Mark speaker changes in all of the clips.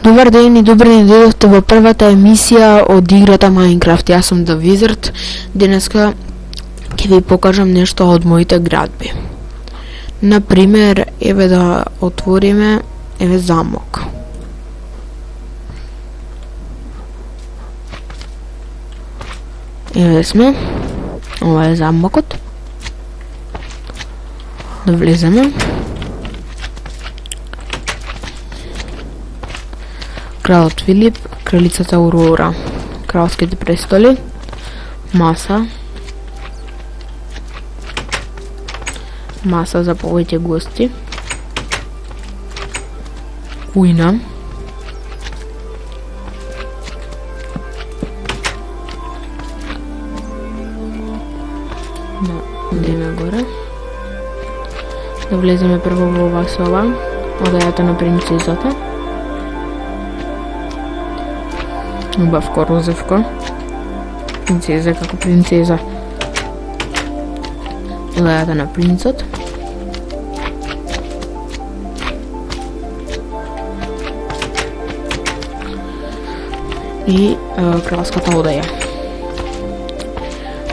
Speaker 1: Добар ден и добре ни дојдовте во првата емисија од играта Minecraft. Јас сум The Wizard. Денеска ќе ви покажам нешто од моите градби. Например, еве да отвориме, еве замок. Еве сме. Ова е замокот. Да влеземе. Кралот Филип, кралицата Аурора, кралските престоли, маса за повеќе гости, кујна, идеме горе, да влеземе прво во ова соба, одајата на принцезата. Убавко розовко. Принцеза како принцеза. Одајата на принцот. И кралската одаја.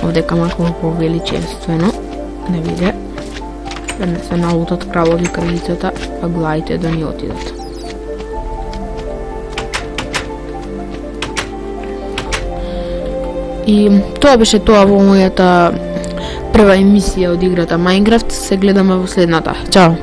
Speaker 1: Овдека малку повеличествено. Не виде. Не се налутат кралот и кралицата, а главите да ни отидат. И тоа беше тоа во мојата прва емисија од играта Minecraft. Се гледаме во следната. Чао!